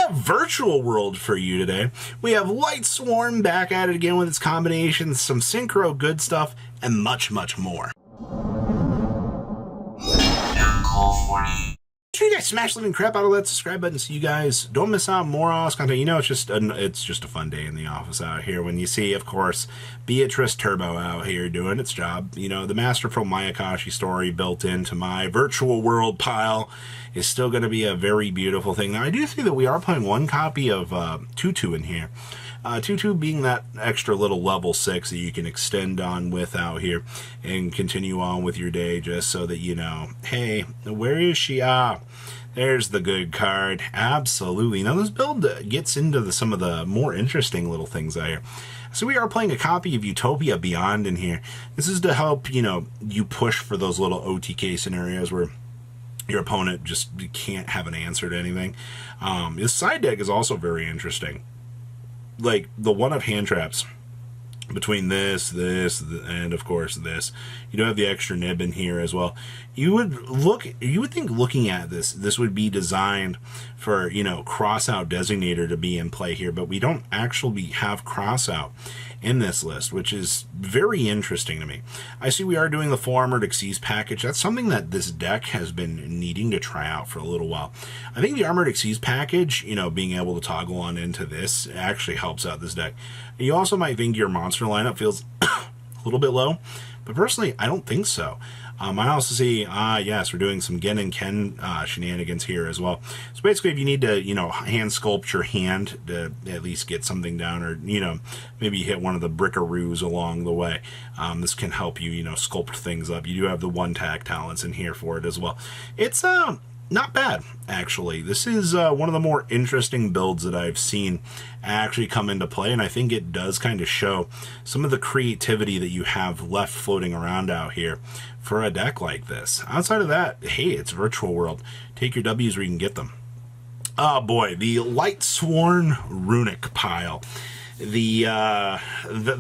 have Virtual World for you today. We have Light Swarm back at it again with its combinations, some Synchro good stuff, and much, much more. Sure, you guys smash the living crap out of that subscribe button so you guys don't miss out on more awesome content. You know, it's just a fun day in the office out here when you see, of course, Beatrice Turbo out here doing its job. You know, the Masterful Mayakashi story built into my Virtual World pile is still going to be a very beautiful thing. Now, I do see that we are playing one copy of Tutu in here. Tutu being that extra little level 6 that you can extend on with out here and continue on with your day just so that you know, hey, where is she? There's the good card. Absolutely. Now this build gets into some of the more interesting little things out here. So we are playing a copy of Utopia Beyond in here. This is to help, you know, you push for those little OTK scenarios where your opponent just can't have an answer to anything. This side deck is also very interesting. Like the one of hand traps between this, and of course this. You do have the extra nib in here as well. You would think looking at this would be designed for, you know, crossout designator to be in play here, but we don't actually have crossout in this list, which is very interesting to me. I see we are doing the full armored Xyz package. That's something that this deck has been needing to try out for a little while. I think the armored Xyz package, you know, being able to toggle on into this actually helps out this deck. You also might think your monster lineup feels a little bit low, but personally, I don't think so. I also see, yes, we're doing some Gen and Ken shenanigans here as well. So basically, if you need to, you know, hand sculpt your hand to at least get something down, or, you know, maybe hit one of the brickaroos along the way, this can help you, you know, sculpt things up. You do have the one-tack talents in here for it as well. It's not bad, actually. This is one of the more interesting builds that I've seen actually come into play, and I think it does kind of show some of the creativity that you have left floating around out here for a deck like this. Outside of that, hey, it's Virtual World. Take your W's where you can get them. Oh boy, the Light Sworn Runic pile. The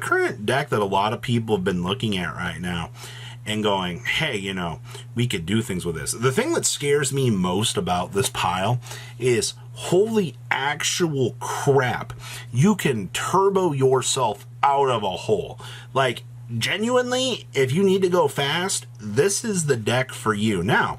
current deck that a lot of people have been looking at right now and going, hey, you know, we could do things with this. The thing that scares me most about this pile is, holy actual crap, you can turbo yourself out of a hole. Like, genuinely, if you need to go fast, this is the deck for you. Now,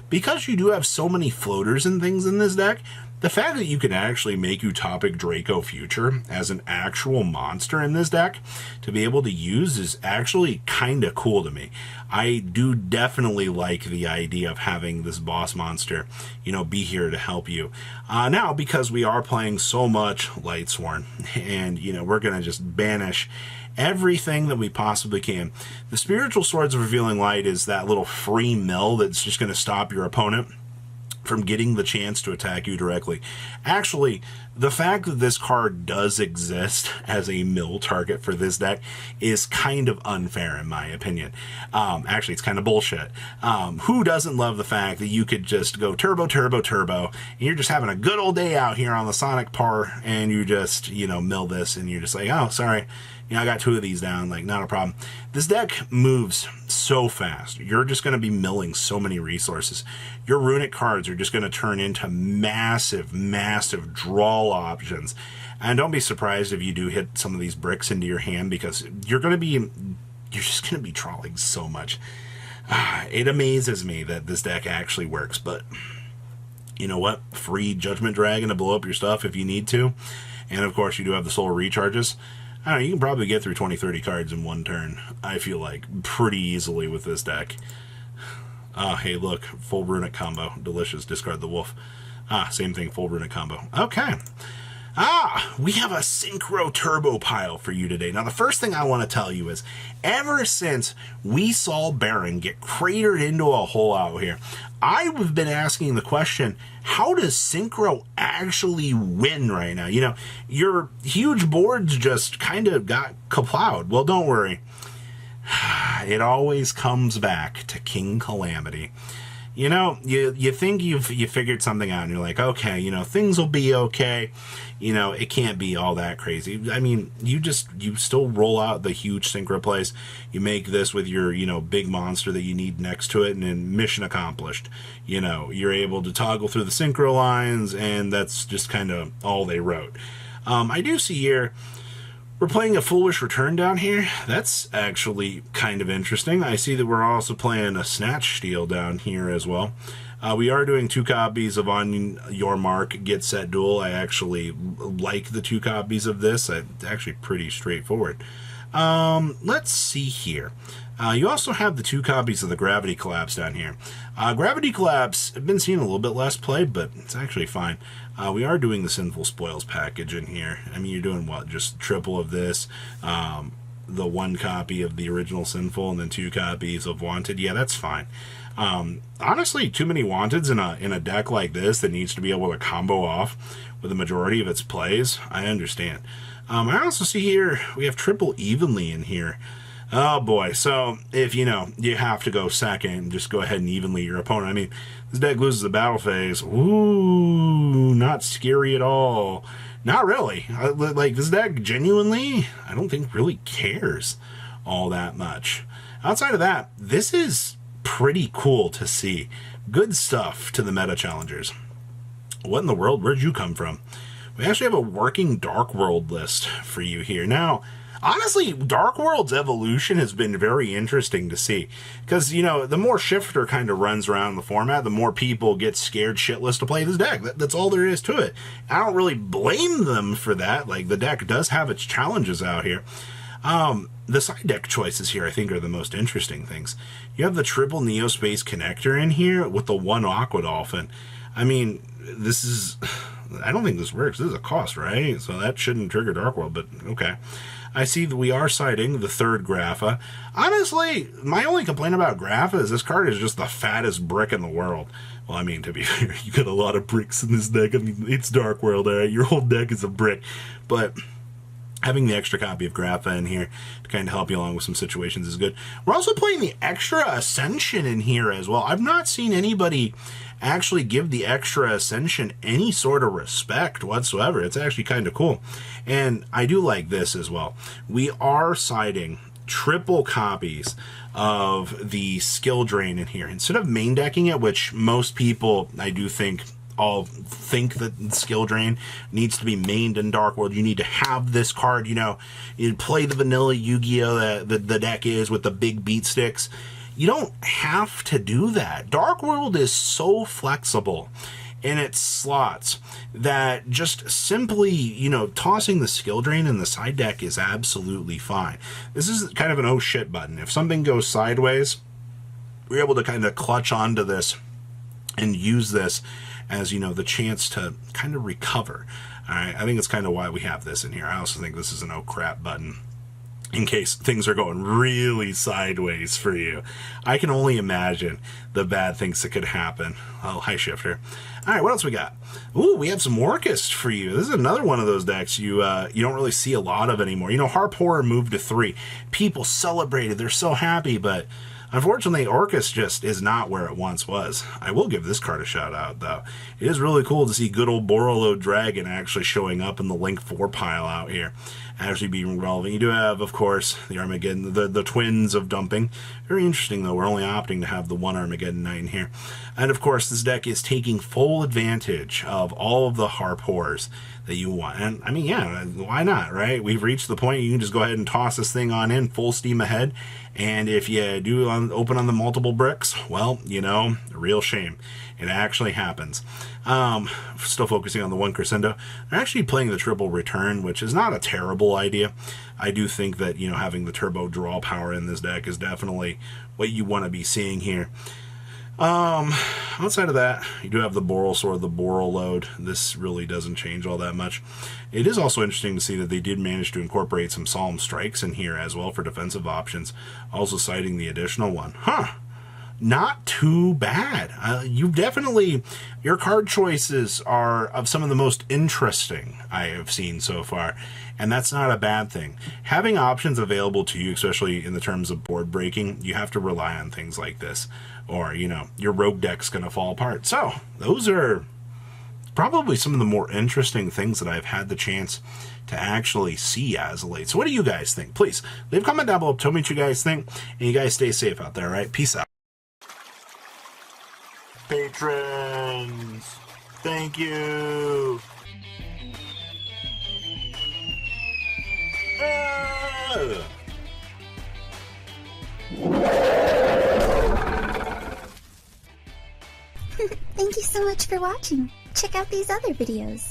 because you do have so many floaters and things in this deck, the fact that you can actually make Utopic Draco Future as an actual monster in this deck to be able to use is actually kind of cool to me. I do definitely like the idea of having this boss monster, you know, be here to help you. Now, because we are playing so much Lightsworn, and, you know, we're going to just banish everything that we possibly can. The Spiritual Swords of Revealing Light is that little free mill that's just going to stop your opponent from getting the chance to attack you directly. Actually, the fact that this card does exist as a mill target for this deck is kind of unfair, in my opinion. Actually, it's kind of bullshit. Who doesn't love the fact that you could just go turbo, turbo, turbo, and you're just having a good old day out here on the Sonic Par, and you just, you know, mill this, and you're just like, oh, sorry, you know, I got 2 of these down, like, not a problem. This deck moves so fast. You're just going to be milling so many resources. Your runic cards are just going to turn into massive, massive draw options. And don't be surprised if you do hit some of these bricks into your hand, because you're just going to be trawling so much. It amazes me that this deck actually works, but you know what? Free Judgment Dragon to blow up your stuff if you need to. And of course, you do have the soul recharges. I don't know, you can probably get through 20-30 cards in one turn, I feel like, pretty easily with this deck. Hey, look, full runic combo. Delicious. Discard the wolf. Same thing, full runic combo. Okay. We have a Synchro Turbo pile for you today. Now, the first thing I want to tell you is, ever since we saw Baron get cratered into a hole out here, I've been asking the question, how does Synchro actually win right now? You know, your huge boards just kind of got kaplowed. Well, don't worry. It always comes back to King Calamity. you know, you think you figured something out, and you're like, okay, you know, things will be okay. You know, it can't be all that crazy. I mean, you still roll out the huge synchro plays. You make this with your, you know, big monster that you need next to it, and then mission accomplished. You know, you're able to toggle through the synchro lines, and that's just kind of all they wrote. I do see here, we're playing a Foolish Return down here. That's actually kind of interesting. I see that we're also playing a Snatch Steal down here as well. We are doing 2 copies of On Your Mark, Get Set, Duel. I actually like the 2 copies of this. It's actually pretty straightforward. Let's see here. You also have the 2 copies of the Gravity Collapse down here. Gravity Collapse, I've been seeing a little bit less played, but it's actually fine. We are doing the Sinful Spoils package in here. I mean, you're doing what? Just triple of this, the 1 copy of the original Sinful, and then 2 copies of Wanted. Yeah, that's fine. Honestly, too many Wanteds in a deck like this that needs to be able to combo off with the majority of its plays. I understand. I also see here we have triple evenly in here. Oh boy, so if you know you have to go second, just go ahead and evenly your opponent. I mean, this deck loses the battle phase. Ooh, not scary at all. Not really. Like, this deck genuinely, I don't think really cares all that much. Outside of that, this is pretty cool to see. Good stuff to the meta challengers. What in the world? Where'd you come from? We actually have a working Dark World list for you here. Now, honestly, Dark World's evolution has been very interesting to see. Because, you know, the more Shifter kind of runs around the format, the more people get scared shitless to play this deck. That's all there is to it. I don't really blame them for that. Like, the deck does have its challenges out here. The side deck choices here, I think, are the most interesting things. You have the triple Neo Space Connector in here with the 1 Aqua Dolphin. I mean, this is... I don't think this works. This is a cost, right? So that shouldn't trigger Dark World, but okay. I see that we are citing the 3rd Grapha. Honestly, my only complaint about Grapha is this card is just the fattest brick in the world. Well, I mean, to be fair, you got a lot of bricks in this deck. I mean, it's Dark World, all right? Your whole deck is a brick. But having the extra copy of Grapha in here to kind of help you along with some situations is good. We're also playing the extra Ascension in here as well. I've not seen anybody actually give the extra Ascension any sort of respect whatsoever. It's actually kind of cool. And I do like this as well. We are citing triple copies of the Skill Drain in here. Instead of main decking it, which most people, I do think, all think that Skill Drain needs to be mained in Dark World. You need to have this card, you know, you play the vanilla Yu-Gi-Oh! The deck is with the big beat sticks. You don't have to do that. Dark World is so flexible in its slots that just simply, you know, tossing the Skill Drain in the side deck is absolutely fine. This is kind of an oh shit button. If something goes sideways, we're able to kind of clutch onto this and use this as, you know, the chance to kind of recover. All right, I think it's kind of why we have this in here. I also think this is an oh crap button in case things are going really sideways for you. I can only imagine the bad things that could happen. Oh, hi, Shifter. All right, what else we got? Ooh, we have some Orchest for you. This is another one of those decks you don't really see a lot of anymore. You know, Harp Horror moved to 3. People celebrated. They're so happy, but unfortunately, Orchest just is not where it once was. I will give this card a shout out, though. It is really cool to see good old Borolo Dragon actually showing up in the Link 4 pile out here, actually being relevant. You do have, of course, the Armageddon, the twins of dumping. Very interesting, though. We're only opting to have the 1 Armageddon Knight in here. And, of course, this deck is taking full advantage of all of the Harp Horrors that you want. And, I mean, yeah, why not, right? We've reached the point you can just go ahead and toss this thing on in full steam ahead. And if you do open on the multiple bricks, well, you know, a real shame. It actually happens. Still focusing on the 1 Crescendo. I'm actually playing the triple return, which is not a terrible idea. I do think that, you know, having the turbo draw power in this deck is definitely what you want to be seeing here. Outside of that, you do have the Boral Sword, the Boral Load. This really doesn't change all that much. It is also interesting to see that they did manage to incorporate some Solemn Strikes in here as well for defensive options, also citing the additional one. Huh. not too bad. You definitely, your card choices are of some of the most interesting I have seen so far, and that's not a bad thing. Having options available to you, especially in the terms of board breaking, you have to rely on things like this, or, you know, your rogue deck's going to fall apart. So, those are probably some of the more interesting things that I've had the chance to actually see as of late. So what do you guys think? Please leave a comment down below. Tell me what you guys think. And you guys stay safe out there, all right? Peace out. Patrons, thank you. Thank you so much for watching. Check out these other videos.